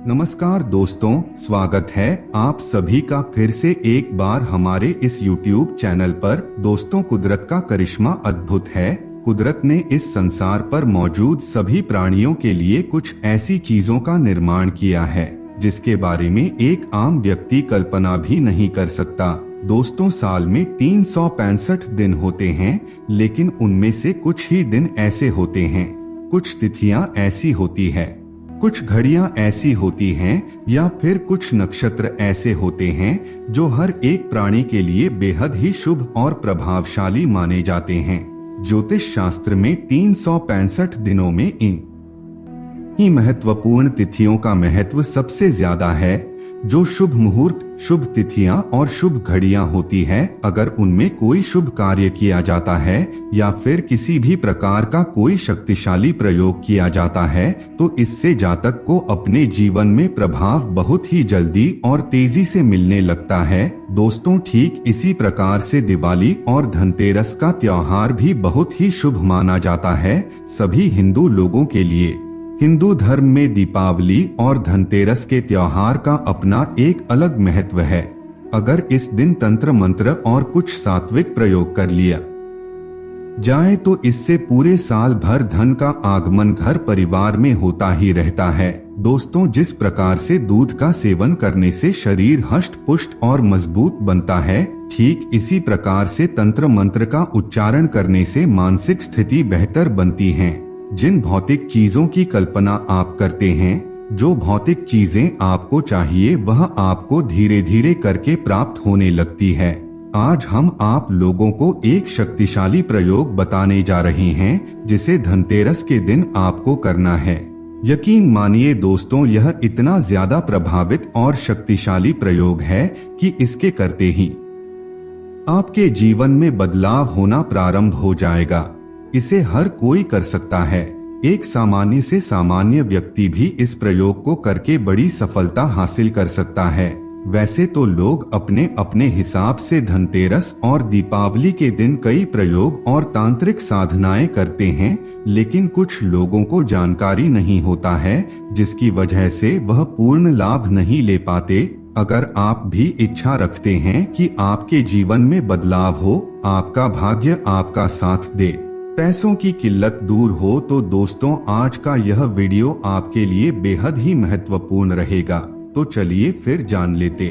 नमस्कार दोस्तों, स्वागत है आप सभी का फिर से एक बार हमारे इस YouTube चैनल पर। दोस्तों, कुदरत का करिश्मा अद्भुत है। कुदरत ने इस संसार पर मौजूद सभी प्राणियों के लिए कुछ ऐसी चीजों का निर्माण किया है जिसके बारे में एक आम व्यक्ति कल्पना भी नहीं कर सकता। दोस्तों, साल में 365 दिन होते हैं, लेकिन उनमें से कुछ ही दिन ऐसे होते हैं, कुछ तिथियां ऐसी होती है, कुछ घड़ियां ऐसी होती हैं, या फिर कुछ नक्षत्र ऐसे होते हैं जो हर एक प्राणी के लिए बेहद ही शुभ और प्रभावशाली माने जाते हैं। ज्योतिष शास्त्र में 365 दिनों में इन ही महत्वपूर्ण तिथियों का महत्व सबसे ज्यादा है। जो शुभ मुहूर्त, शुभ तिथियां और शुभ घड़ियां होती है, अगर उनमें कोई शुभ कार्य किया जाता है या फिर किसी भी प्रकार का कोई शक्तिशाली प्रयोग किया जाता है, तो इससे जातक को अपने जीवन में प्रभाव बहुत ही जल्दी और तेजी से मिलने लगता है। दोस्तों, ठीक इसी प्रकार से दिवाली और धनतेरस का त्योहार भी बहुत ही शुभ माना जाता है सभी हिंदू लोगों के लिए। हिंदू धर्म में दीपावली और धनतेरस के त्योहार का अपना एक अलग महत्व है। अगर इस दिन तंत्र मंत्र और कुछ सात्विक प्रयोग कर लिया जाए तो इससे पूरे साल भर धन का आगमन घर परिवार में होता ही रहता है। दोस्तों, जिस प्रकार से दूध का सेवन करने से शरीर हष्ट पुष्ट और मजबूत बनता है, ठीक इसी प्रकार से तंत्र मंत्र का उच्चारण करने से मानसिक स्थिति बेहतर बनती है। जिन भौतिक चीजों की कल्पना आप करते हैं, जो भौतिक चीजें आपको चाहिए, वह आपको धीरे धीरे करके प्राप्त होने लगती है। आज हम आप लोगों को एक शक्तिशाली प्रयोग बताने जा रहे हैं जिसे धनतेरस के दिन आपको करना है। यकीन मानिए दोस्तों, यह इतना ज्यादा प्रभावित और शक्तिशाली प्रयोग है कि इसके करते ही आपके जीवन में बदलाव होना प्रारंभ हो जाएगा। इसे हर कोई कर सकता है। एक सामान्य से सामान्य व्यक्ति भी इस प्रयोग को करके बड़ी सफलता हासिल कर सकता है। वैसे तो लोग अपने अपने हिसाब से धनतेरस और दीपावली के दिन कई प्रयोग और तांत्रिक साधनाएं करते हैं, लेकिन कुछ लोगों को जानकारी नहीं होता है, जिसकी वजह से वह पूर्ण लाभ नहीं ले पाते। अगर आप भी इच्छा रखते हैं कि आपके जीवन में बदलाव हो, आपका भाग्य आपका साथ दे, पैसों की किल्लत दूर हो, तो दोस्तों आज का यह वीडियो आपके लिए बेहद ही महत्वपूर्ण रहेगा। तो चलिए फिर जान लेते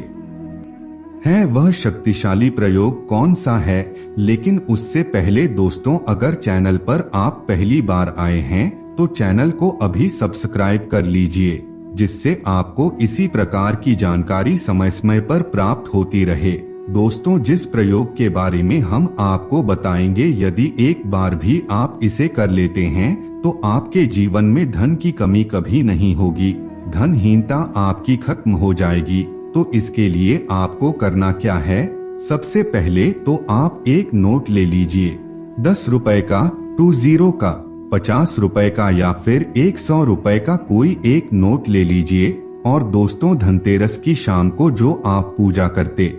हैं वह शक्तिशाली प्रयोग कौन सा है। लेकिन उससे पहले दोस्तों, अगर चैनल पर आप पहली बार आए हैं तो चैनल को अभी सब्सक्राइब कर लीजिए, जिससे आपको इसी प्रकार की जानकारी समय समय पर प्राप्त होती रहे। दोस्तों, जिस प्रयोग के बारे में हम आपको बताएंगे, यदि एक बार भी आप इसे कर लेते हैं तो आपके जीवन में धन की कमी कभी नहीं होगी, धनहीनता आपकी खत्म हो जाएगी। तो इसके लिए आपको करना क्या है? सबसे पहले तो आप एक नोट ले लीजिए, 10 रुपए का, 20 का, 50 रुपए का या फिर 100 रुपए का कोई एक नोट ले लीजिए। और दोस्तों, धनतेरस की शाम को जो आप पूजा करते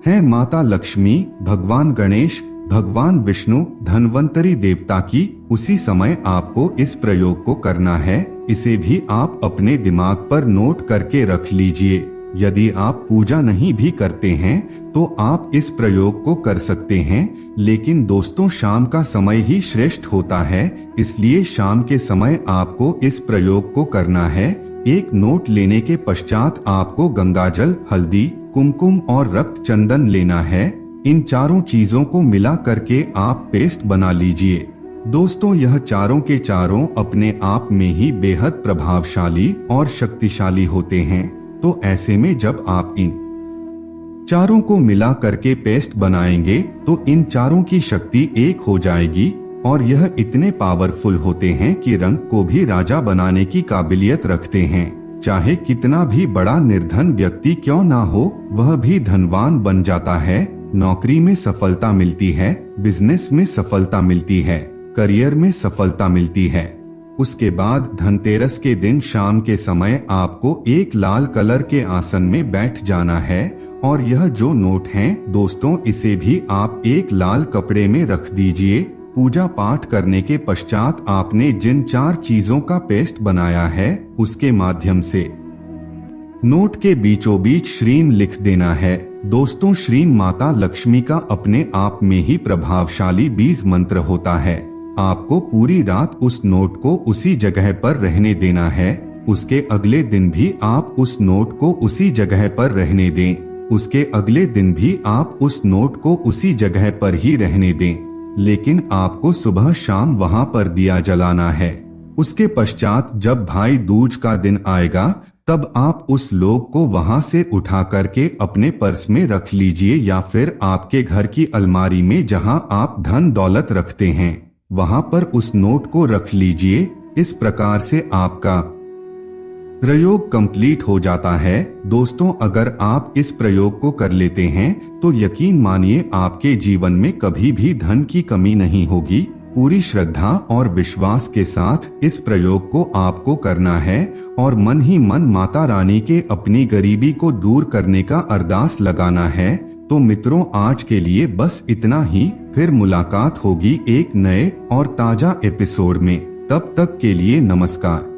है माता लक्ष्मी, भगवान गणेश, भगवान विष्णु, धनवंतरी देवता की, उसी समय आपको इस प्रयोग को करना है। इसे भी आप अपने दिमाग पर नोट करके रख लीजिए। यदि आप पूजा नहीं भी करते हैं तो आप इस प्रयोग को कर सकते हैं, लेकिन दोस्तों शाम का समय ही श्रेष्ठ होता है, इसलिए शाम के समय आपको इस प्रयोग को करना है। एक नोट लेने के पश्चात आपको गंगाजल, हल्दी, कुमकुम और रक्त चंदन लेना है। इन चारों चीजों को मिला करके आप पेस्ट बना लीजिए। दोस्तों, यह चारों के चारों अपने आप में ही बेहद प्रभावशाली और शक्तिशाली होते हैं। तो ऐसे में जब आप इन चारों को मिला करके पेस्ट बनाएंगे तो इन चारों की शक्ति एक हो जाएगी और यह इतने पावरफुल होते हैं कि रंग को भी राजा बनाने की काबिलियत रखते हैं। चाहे कितना भी बड़ा निर्धन व्यक्ति क्यों ना हो, वह भी धनवान बन जाता है। नौकरी में सफलता मिलती है, बिजनेस में सफलता मिलती है, करियर में सफलता मिलती है। उसके बाद धनतेरस के दिन शाम के समय आपको एक लाल कलर के आसन में बैठ जाना है। और यह जो नोट हैं दोस्तों, इसे भी आप एक लाल कपड़े में रख दीजिए। पूजा पाठ करने के पश्चात आपने जिन 4 चीजों का पेस्ट बनाया है उसके माध्यम से नोट के बीचों बीच श्रीम लिख देना है। दोस्तों, श्रीम माता लक्ष्मी का अपने आप में ही प्रभावशाली बीज मंत्र होता है। आपको पूरी रात उस नोट को उसी जगह पर रहने देना है। उसके अगले दिन भी आप उस नोट को उसी जगह पर रहने दें। उसके अगले दिन भी आप उस नोट को उसी जगह पर ही रहने दें, लेकिन आपको सुबह शाम वहां पर दिया जलाना है। उसके पश्चात जब भाई दूज का दिन आएगा तब आप उस लोग को वहां से उठा करके अपने पर्स में रख लीजिए या फिर आपके घर की अलमारी में जहां आप धन दौलत रखते हैं वहां पर उस नोट को रख लीजिए। इस प्रकार से आपका प्रयोग कंप्लीट हो जाता है। दोस्तों, अगर आप इस प्रयोग को कर लेते हैं तो यकीन मानिए आपके जीवन में कभी भी धन की कमी नहीं होगी। पूरी श्रद्धा और विश्वास के साथ इस प्रयोग को आपको करना है और मन ही मन माता रानी के अपनी गरीबी को दूर करने का अरदास लगाना है। तो मित्रों, आज के लिए बस इतना ही। फिर मुलाकात होगी एक नए और ताजा एपिसोड में। तब तक के लिए नमस्कार।